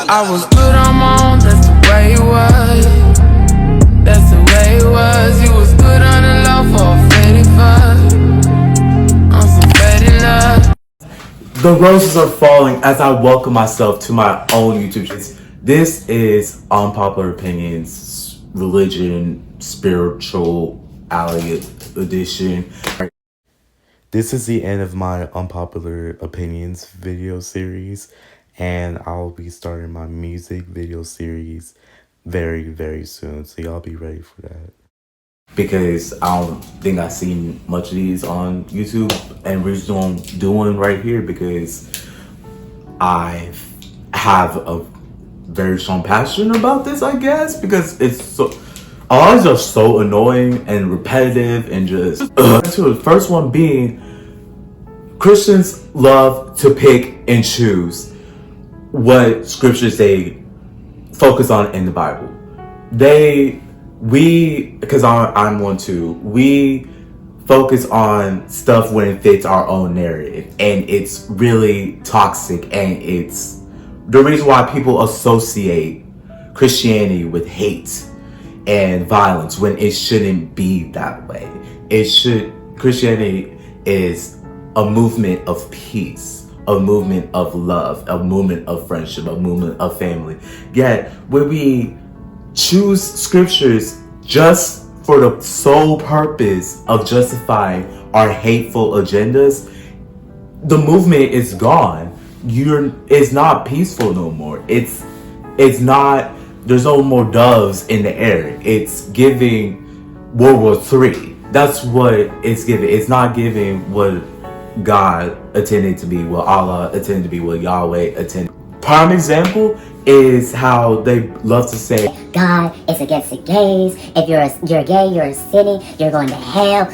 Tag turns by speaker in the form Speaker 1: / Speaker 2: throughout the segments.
Speaker 1: I was good on my own, that's the way it was. That's the way it was. You was good on the low for a faded fuck. On some faded love.
Speaker 2: The roses are falling as I welcome myself to my own YouTube channel. This is Unpopular Opinions, Religion, Spirituality Edition. This is the end of my Unpopular Opinions video series, and I'll be starting my music video series very, very soon. So y'all be ready for that. Because I don't think I've seen much of these on YouTube, and we're just doing right here because I have a very strong passion about this, I guess, because it's so, all these are so annoying and repetitive and just to the first one being, Christians love to pick and choose what scriptures they focus on in the Bible. Because I'm one too, we focus on stuff when it fits our own narrative, and it's really toxic, and it's the reason why people associate Christianity with hate and violence when it shouldn't be that way. Christianity is a movement of peace, a movement of love, a movement of friendship, a movement of family. Yet when we choose scriptures just for the sole purpose of justifying our hateful agendas, the movement is gone. It's not peaceful no more. It's not. There's no more doves in the air. It's giving World War III. That's what it's giving. It's not giving what God intended to be, what Allah intended to be, what Yahweh intended. Prime example is how they love to say
Speaker 3: God is against the gays. If you're gay, you're sinning, you're going to hell.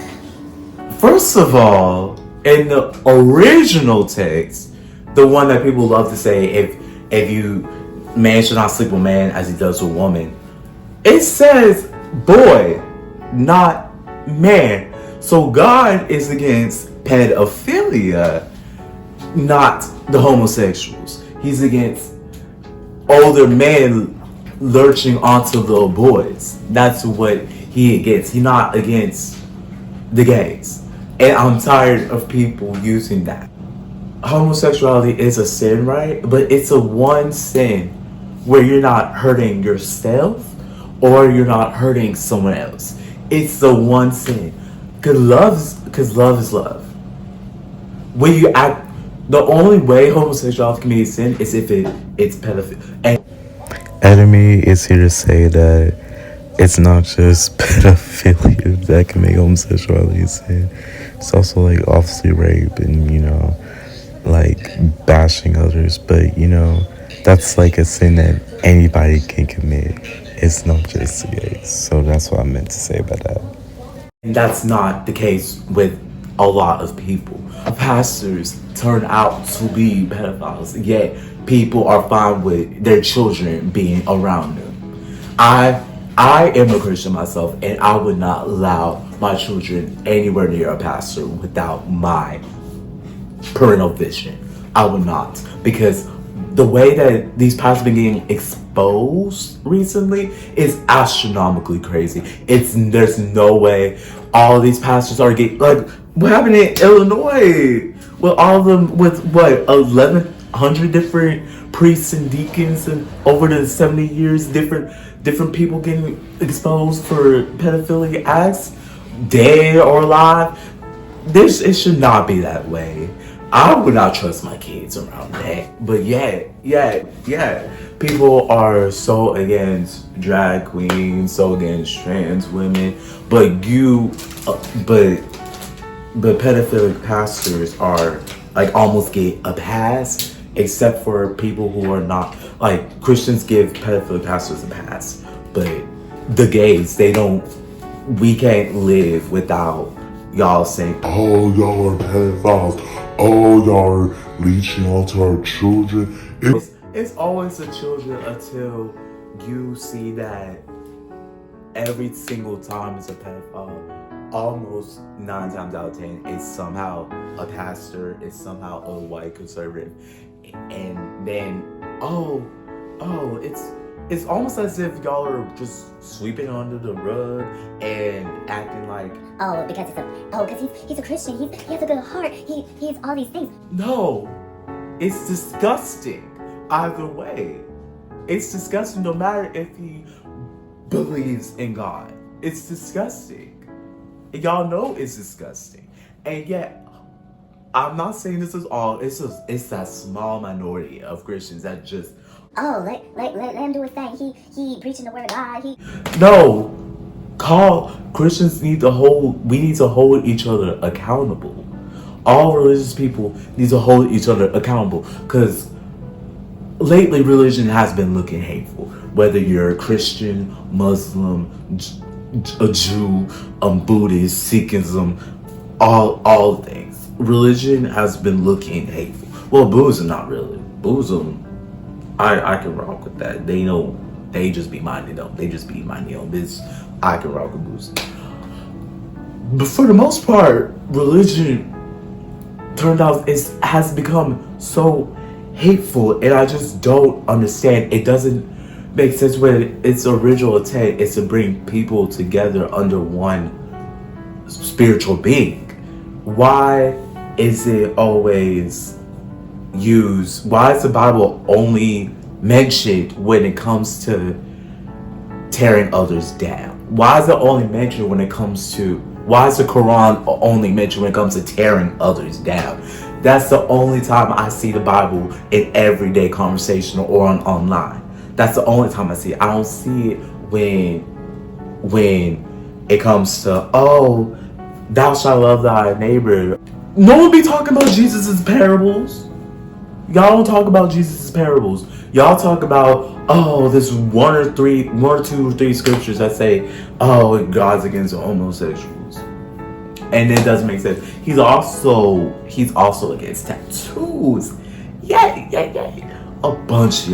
Speaker 2: First of all, in the original text, the one that people love to say, if you man should not sleep with man as he does with woman, it says boy, not man. So God is against pedophilia, not the homosexuals. He's against older men lurching onto little boys. That's what he against. He's not against the gays. And I'm tired of people using that. Homosexuality is a sin, right? But it's a one sin where you're not hurting yourself or you're not hurting someone else. It's the one sin. Because love is love. When you act, the only way homosexuality can be a sin is if it's pedophilia.
Speaker 4: Enemy is here to say that it's not just pedophilia that can make homosexuality a sin. It's also like obviously rape and like bashing others, but that's like a sin that anybody can commit. It's not just the gays. So that's what I meant to say about that.
Speaker 2: And that's not the case with a lot of people. Pastors turn out to be pedophiles, yet people are fine with their children being around them. I am a Christian myself, and I would not allow my children anywhere near a pastor without my parental vision. I would not, because the way that these pastors have been getting exposed recently is astronomically crazy. There's no way all these pastors are getting, like what happened in Illinois with all of them, with what 1,100 different priests and deacons, and over the 70 years different people getting exposed for pedophilia acts, dead or alive. It should not be that way. I would not trust my kids around that. But yeah, people are so against drag queens, so against trans women, but pedophilic pastors are like almost get a pass, except for people who are not. Like Christians give pedophilic pastors a pass, but the gays, they don't. We can't live without y'all saying,
Speaker 5: oh, y'all are pedophiles, oh, y'all are leeching onto our children.
Speaker 2: It's always the children until you see that every single time it's a pedophile, almost 9 times out of 10, it's somehow a pastor, it's somehow a white conservative. And then, oh, it's almost as if y'all are just sweeping under the rug and acting like,
Speaker 3: Oh, because he's a Christian. He has a good heart. He's all these things.
Speaker 2: no, it's disgusting. Either way, it's disgusting. No matter if he believes in God, it's disgusting. Y'all know it's disgusting, and yet I'm not saying this is all. It's that small minority of Christians that just
Speaker 3: Oh, let him do his thing. He preaching the word of God.
Speaker 2: no. Christians need to hold. We need to hold each other accountable. All religious people need to hold each other accountable because lately religion has been looking hateful. Whether you're a Christian, Muslim, a Jew, Buddhist, Sikhism, all things. Religion has been looking hateful. Well, Buddhism not really. Buddhism, I can rock with that. They know they just be minding them. They just be minding on this. I can rock with Buddhism. But for the most part, religion turned out has become so hateful, and I just don't understand. It doesn't make sense when its original intent is to bring people together under one spiritual being. Why is it always used? Why is the Bible only mentioned when it comes to tearing others down? Why is it only mentioned when it comes to, why is the Quran only mentioned when it comes to tearing others down? That's the only time I see the Bible in everyday conversation or online. That's the only time I see it. I don't see it when it comes to, oh, thou shalt love thy neighbor. No one be talking about Jesus' parables. Y'all don't talk about Jesus' parables. Y'all talk about, oh, there's one or two or three scriptures that say, oh, God's against homosexuals. And it doesn't make sense. He's also against tattoos. Yeah. A bunch of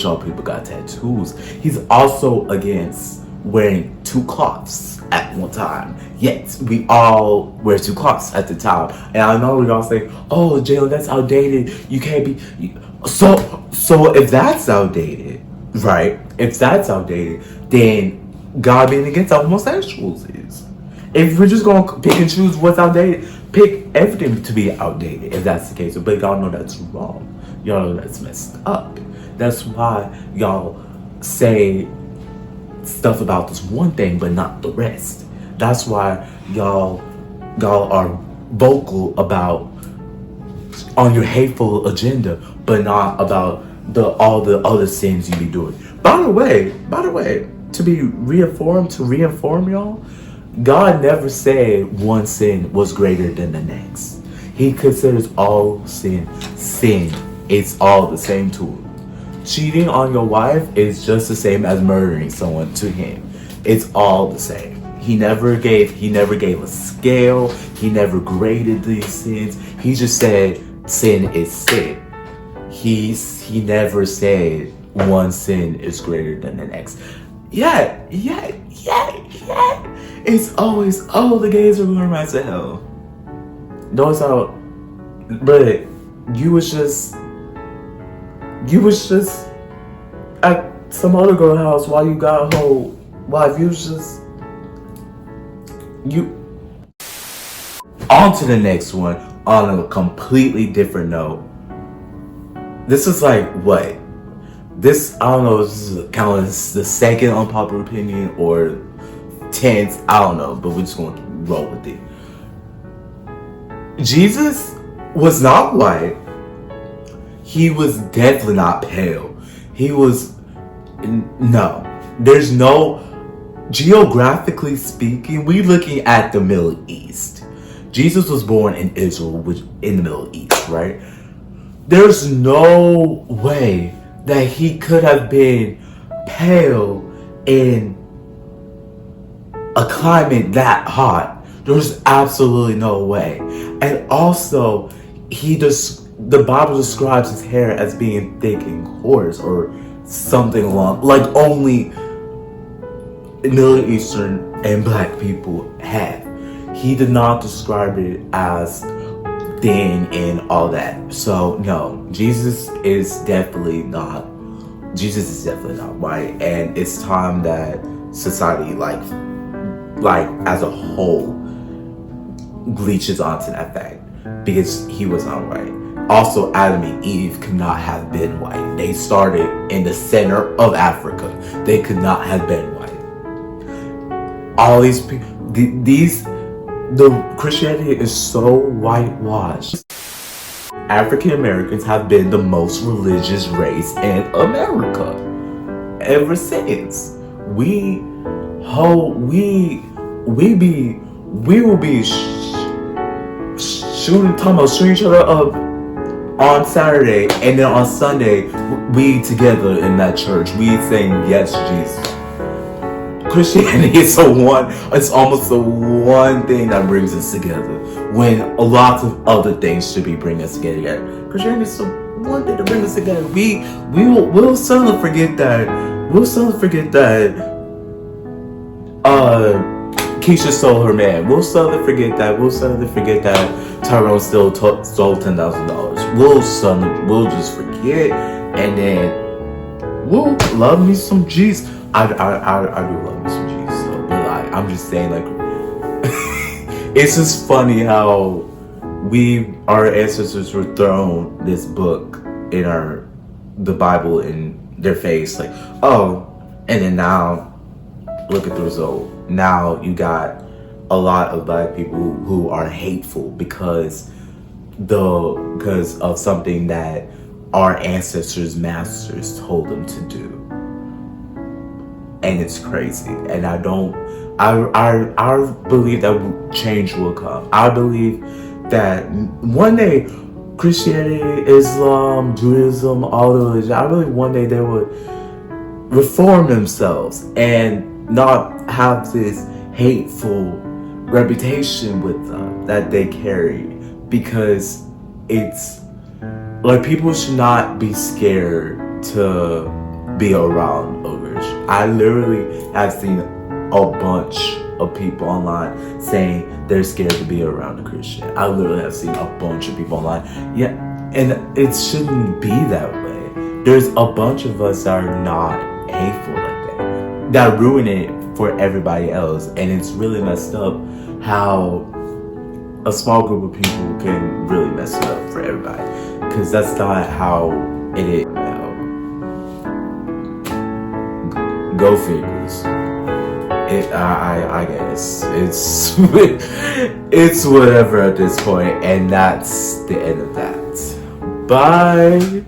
Speaker 2: y'all people got tattoos. He's also against wearing two cloths at one time. Yet we all wear two cloths at the time. And I know we all say, oh, Jaylon, that's outdated. You can't be. So if that's outdated, right? If that's outdated, then God being against homosexuals is. If we're just gonna pick and choose what's outdated, pick everything to be outdated if that's the case. But y'all know that's wrong. Y'all know that's messed up. That's why y'all say stuff about this one thing but not the rest. That's why y'all are vocal about on your hateful agenda, but not about all the other sins you be doing. By the way, to reinform y'all, God never said one sin was greater than the next. He considers all sin. It's all the same to him. Cheating on your wife is just the same as murdering someone to him. It's all the same. He never gave a scale. He never graded these sins. He just said sin is sin. He never said one sin is greater than the next. Yeah. It's always, oh, the gays are going right to hell. Notice how, but you was just at some other girl house while you got a whole wife. You was just, on to the next one on a completely different note. This is like what? This, I don't know if this is kind of the second unpopular opinion or 10th, I don't know, but we're just going to roll with it. Jesus was not white. He was definitely not pale. There's no, geographically speaking, we're looking at the Middle East. Jesus was born in Israel, which in the Middle East, right? There's no way that he could have been pale in a climate that hot. There's absolutely no way. And also, the Bible describes his hair as being thick and coarse or something along, like only Middle Eastern and black people have. He did not describe it as thin and all that. So no, Jesus is definitely not Jesus is definitely not white, and it's time that society, like as a whole, leeches onto that fact because he was not white. Also, Adam and Eve could not have been white. They started in the center of Africa. They could not have been white. All these people, the Christianity is so whitewashed. African Americans have been the most religious race in America ever since. We will be shooting each other up on Saturday, and then on Sunday we together in that church. We saying yes, Jesus. Christianity is it's almost the one thing that brings us together when a lot of other things should be bringing us together. Christianity is the one thing to bring us together. We'll suddenly forget that. Keisha stole her man. We'll suddenly forget that. Tyrone still stole $10,000. We'll just forget, and then we'll love me some Jesus. I do love me some Jesus. So, but like, I'm just saying, like, it's just funny how our ancestors were thrown this book in the Bible in their face, like, oh, and then now look at the result. Now you got a lot of black people who are hateful because of something that our ancestors' masters told them to do. And it's crazy. And I believe that change will come. I believe that one day Christianity, Islam, Judaism, all the religions, I believe one day they would reform themselves and not have this hateful reputation with them that they carry, because it's like people should not be scared to be around ogres. I literally have seen a bunch of people online saying they're scared to be around a Christian. I literally have seen a bunch of people online. Yeah, and it shouldn't be that way. There's a bunch of us that are not hateful like that ruin it for everybody else, and it's really messed up how a small group of people can really mess it up for everybody, because that's not how it is. Go figures. I guess it's whatever at this point, and that's the end of that. Bye.